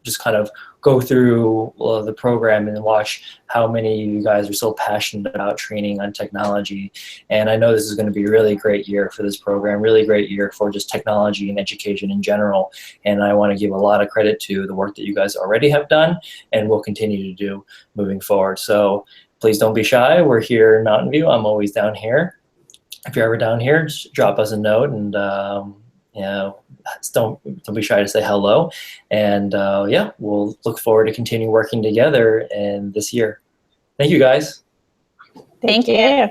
just kind of go through the program and watch how many of you guys are so passionate about training on technology. And I know this is going to be a really great year for this program, really great year for just technology and education in general. And I want to give a lot of credit to the work that you guys already have done and will continue to do moving forward. So please don't be shy. We're here in Mountain View. I'm always down here. If you're ever down here, just drop us a note, and don't be shy to say hello. And yeah, we'll look forward to continue working together in this year. Thank you, guys. Thank you.